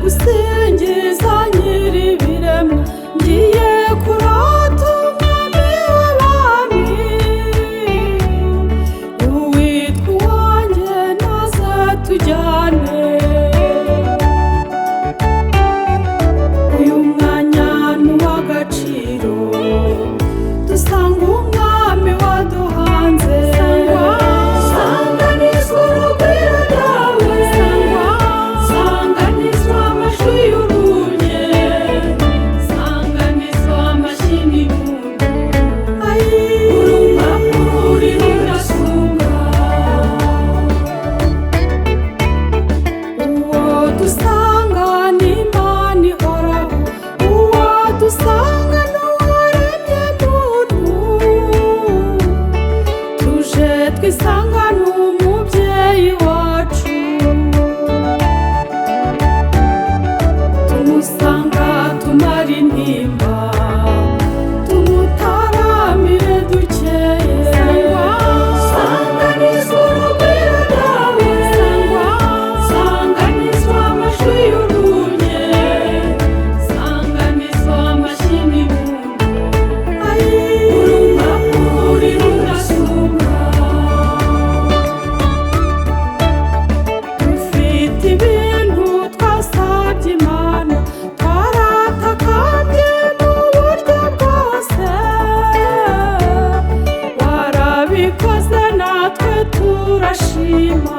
gusingiza nyir'ibiremwa, ngiye kurata umwami w'abami. Uwitwa uwanjye naze tujyane. Uyu mwanya ni uw'agaciro, dusanga umwami waduhanze. Sanganizwa urugwiro rwawe, sanganizwa amajwi y'urunye, sanganizwa amashyi n'impundu. Urupapuro rurasumba. Uwo dusanga ni Imana ihoraho, uwo dusanga ni uwaremye muntu. Tuje twisanga ni umubyeyi wacu, tumusanga tumara intimba, tumutaramire dukeye. Sanganizwa urugwiro rwawe, sanganizwa amajwi y'urunye, sanganizwa amashyi n'impundu. Urupapuro rurasumba. Dufite ibintu twasabye Imana, twaratakambye mu buryo bwose. Warabikoze natwe turashima.